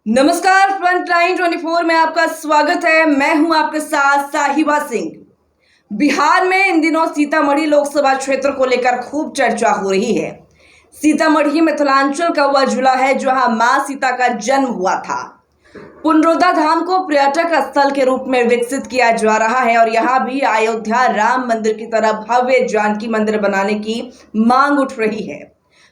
नमस्कार, फ्रंटलाइन 24 में आपका स्वागत है। मैं हूं आपके साथ साहिबा सिंह। बिहार में इन दिनों सीतामढ़ी लोकसभा क्षेत्र को लेकर खूब चर्चा हो रही है। सीतामढ़ी मिथिलांचल का वह जिला है जहां मां सीता का जन्म हुआ था। पुनरोदा धाम को पर्यटक स्थल के रूप में विकसित किया जा रहा है और यहाँ भी अयोध्या राम मंदिर की तरह भव्य जानकी मंदिर बनाने की मांग उठ रही है।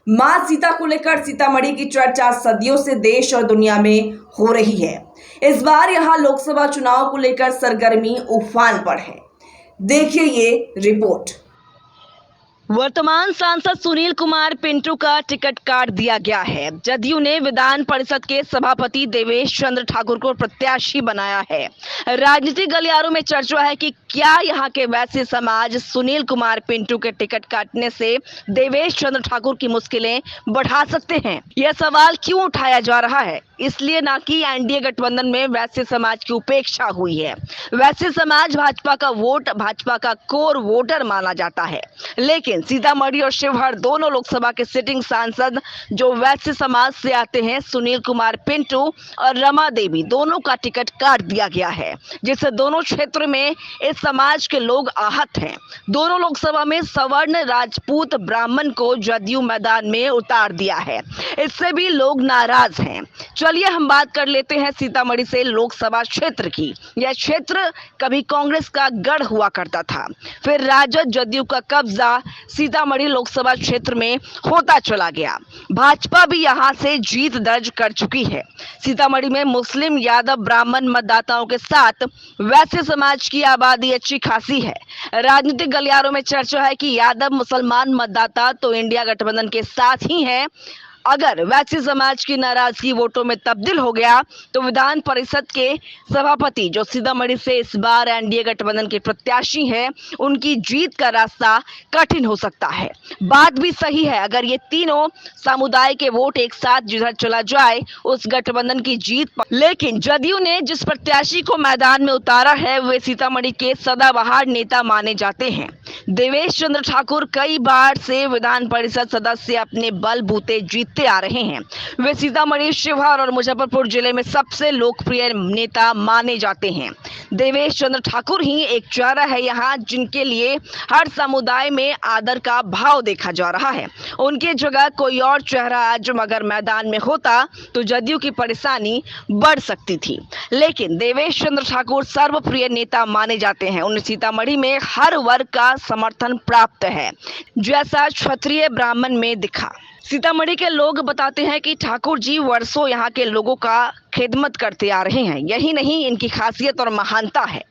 मां सीता को लेकर सीतामढ़ी की चर्चा सदियों से देश और दुनिया में हो रही है। इस बार यहां लोकसभा चुनाव को लेकर सरगर्मी उफान पर है। देखिए ये रिपोर्ट। वर्तमान सांसद सुनील कुमार पिंटू का टिकट काट दिया गया है। जदयू ने विधान परिषद के सभापति देवेश चंद्र ठाकुर को प्रत्याशी बनाया है। राजनीतिक गलियारों में चर्चा है कि क्या यहां के वैश्य समाज सुनील कुमार पिंटू के टिकट काटने से देवेश चंद्र ठाकुर की मुश्किलें बढ़ा सकते हैं। यह सवाल क्यों उठाया जा रहा है? इसलिए ना कि एनडीए गठबंधन में वैश्य समाज की उपेक्षा हुई है। वैश्य समाज भाजपा का वोट, भाजपा का कोर वोटर माना जाता है, लेकिन सीतामढ़ी और शिवहर दोनों लोकसभा के सिटिंग सांसद जो वैश्य समाज से आते हैं, सुनील कुमार पिंटू और रमा देवी, दोनों का टिकट काट दिया गया है, जिससे दोनों क्षेत्र में इस समाज के लोग आहत हैं। दोनों लोकसभा में सवर्ण, राजपूत, ब्राह्मण को जदयू मैदान में उतार दिया है। इससे भी लोग नाराज हैं। चलिए हम बात कर लेते हैं सीतामढ़ी से लोकसभा क्षेत्र की। यह क्षेत्र कभी कांग्रेस का गढ़ हुआ करता था, फिर राजद जदयू का कब्जा सीतामढ़ी लोकसभा क्षेत्र में होता चला गया। भाजपा भी यहां से जीत दर्ज कर चुकी है। सीतामढ़ी में मुस्लिम, यादव, ब्राह्मण मतदाताओं के साथ वैश्य समाज की आबादी अच्छी खासी है। राजनीतिक गलियारों में चर्चा है कि यादव मुसलमान मतदाता तो इंडिया गठबंधन के साथ ही हैं। अगर वैश्य समाज की नाराजगी वोटों में तब्दील हो गया तो विधान परिषद के सभापति जो सीतामढ़ी से इस बार एनडीए गठबंधन के प्रत्याशी हैं, उनकी जीत का रास्ता कठिन हो सकता है। बात भी सही है, अगर ये तीनों समुदाय के वोट एक साथ जिधर चला जाए उस गठबंधन की जीत। लेकिन जदयू ने जिस प्रत्याशी को मैदान में उतारा है वे सीतामढ़ी के सदाबहार नेता माने जाते हैं। देवेश चंद्र ठाकुर कई बार से विधान परिषद सदस्य अपने बलबूते जीतते आ रहे हैं। वे सीतामढ़ी, शिवहर और मुजफ्फरपुर जिले में सबसे लोकप्रिय नेता माने जाते हैं। देवेश चंद्र ठाकुर ही एक चेहरा है यहाँ जिनके लिए हर समुदाय में आदर का भाव देखा जा रहा है। उनकी जगह कोई और चेहरा आज अगर मैदान में होता तो जदयू की परेशानी बढ़ सकती थी, लेकिन देवेश चंद्र ठाकुर सर्वप्रिय नेता माने जाते हैं। उन्हें सीतामढ़ी में हर वर्ग का समर्थन प्राप्त है, जैसा क्षत्रिय ब्राह्मण में दिखा। सीतामढ़ी के लोग बताते हैं कि ठाकुर जी वर्षों यहाँ के लोगों का खिदमत करते आ रहे हैं। यही नहीं, इनकी खासियत और महानता है।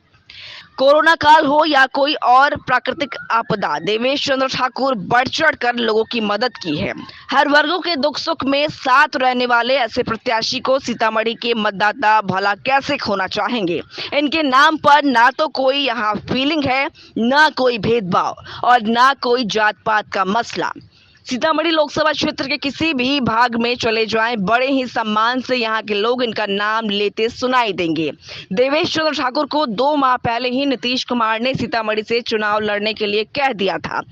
कोरोना काल हो या कोई और प्राकृतिक आपदा, देवेश चंद्र ठाकुर बढ़ चढ़ कर लोगों की मदद की है। हर वर्गों के दुख सुख में साथ रहने वाले ऐसे प्रत्याशी को सीतामढ़ी के मतदाता भला कैसे खोना चाहेंगे। इनके नाम पर ना तो कोई यहाँ फीलिंग है, ना कोई भेदभाव और ना कोई जात पात का मसला। सीतामढ़ी लोकसभा क्षेत्र के किसी भी भाग में चले जाएं, बड़े ही सम्मान से यहाँ के लोग इनका नाम लेते सुनाई देंगे। देवेश चंद्र ठाकुर को 2 माह पहले ही नीतीश कुमार ने सीतामढ़ी से चुनाव लड़ने के लिए कह दिया था।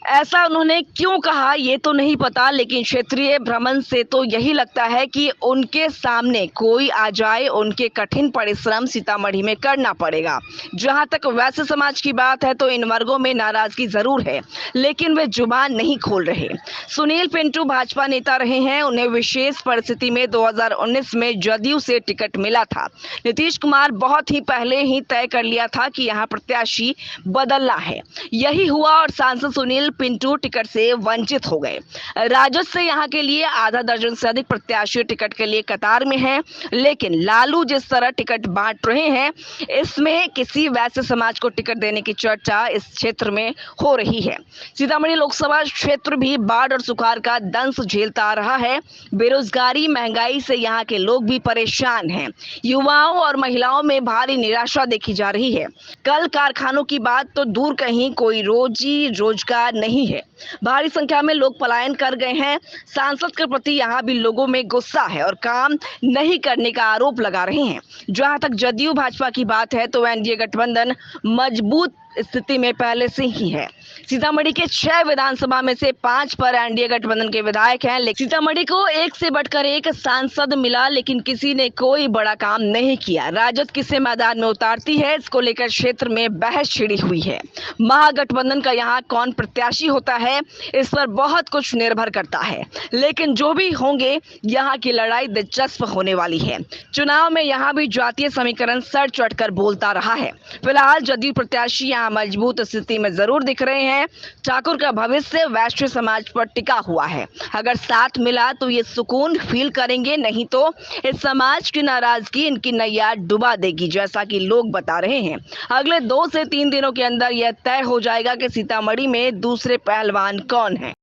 ऐसा उन्होंने क्यों कहा ये तो नहीं पता, लेकिन क्षेत्रीय भ्रमण से तो यही लगता है कि उनके सामने कोई आ जाए, उनके कठिन परिश्रम सीतामढ़ी में करना पड़ेगा। जहां तक वैश्य समाज की बात है तो इन वर्गों में नाराजगी जरूर है, लेकिन वे जुबान नहीं खोल रहे। सुनील पिंटू भाजपा नेता रहे हैं। उन्हें विशेष परिस्थिति में 2019 में जदयू से टिकट मिला था। नीतीश कुमार बहुत ही पहले ही तय कर लिया था कि यहाँ प्रत्याशी बदलना है। यही हुआ और सांसद सुनील पिंटू टिकट से वंचित हो गए। राजद से यहाँ के लिए आधा दर्जन से अधिक प्रत्याशी टिकट के लिए कतार में हैं, लेकिन लालू जिस तरह टिकट बांट रहे हैं, इसमें किसी वैश्य समाज को टिकट देने की चर्चा इस क्षेत्र में हो रही है। सीतामढ़ी लोकसभा क्षेत्र भी बाढ़ और सुखाड़ का दंश झेलता आ रहा है। बेरोजगारी, महंगाई से यहाँ के लोग भी परेशान हैं। युवाओं और महिलाओं में भारी निराशा देखी जा रही है। कल कारखानों की बात तो दूर, कहीं कोई रोजी रोजगार नहीं है। भारी संख्या में लोग पलायन कर गए हैं। सांसद के प्रति यहाँ भी लोगों में गुस्सा है और काम नहीं करने का आरोप लगा रहे हैं। जहां तक जदयू भाजपा की बात है तो एनडीए गठबंधन मजबूत स्थिति में पहले से ही है। सीतामढ़ी के 6 विधानसभा में से 5 पर एनडीए गठबंधन के विधायक हैं, लेकिन सीतामढ़ी को एक से बढ़कर एक सांसद मिला, लेकिन किसी ने कोई बड़ा काम नहीं किया। राजद किसे मैदान में उतारती है, इसको लेकर क्षेत्र में बहस छिड़ी हुई है। महागठबंधन का यहाँ कौन प्रत्याशी होता है, इस पर बहुत कुछ निर्भर करता है, लेकिन जो भी होंगे यहाँ की लड़ाई दिलचस्प होने वाली है। चुनाव में यहाँ भी जातीय समीकरण सर चढ़कर बोलता रहा है। फिलहाल जदयू प्रत्याशी यहाँ मजबूत स्थिति में जरूर दिख रहे हैं। ठाकुर का भविष्य वैश्य समाज पर टिका हुआ है। अगर साथ मिला तो ये सुकून फील करेंगे, नहीं तो इस समाज की नाराजगी इनकी नैया डुबा देगी, जैसा कि लोग बता रहे हैं। अगले 2 से 3 दिनों के अंदर यह तय हो जाएगा कि सीतामढ़ी में दूसरे पहलवान कौन है।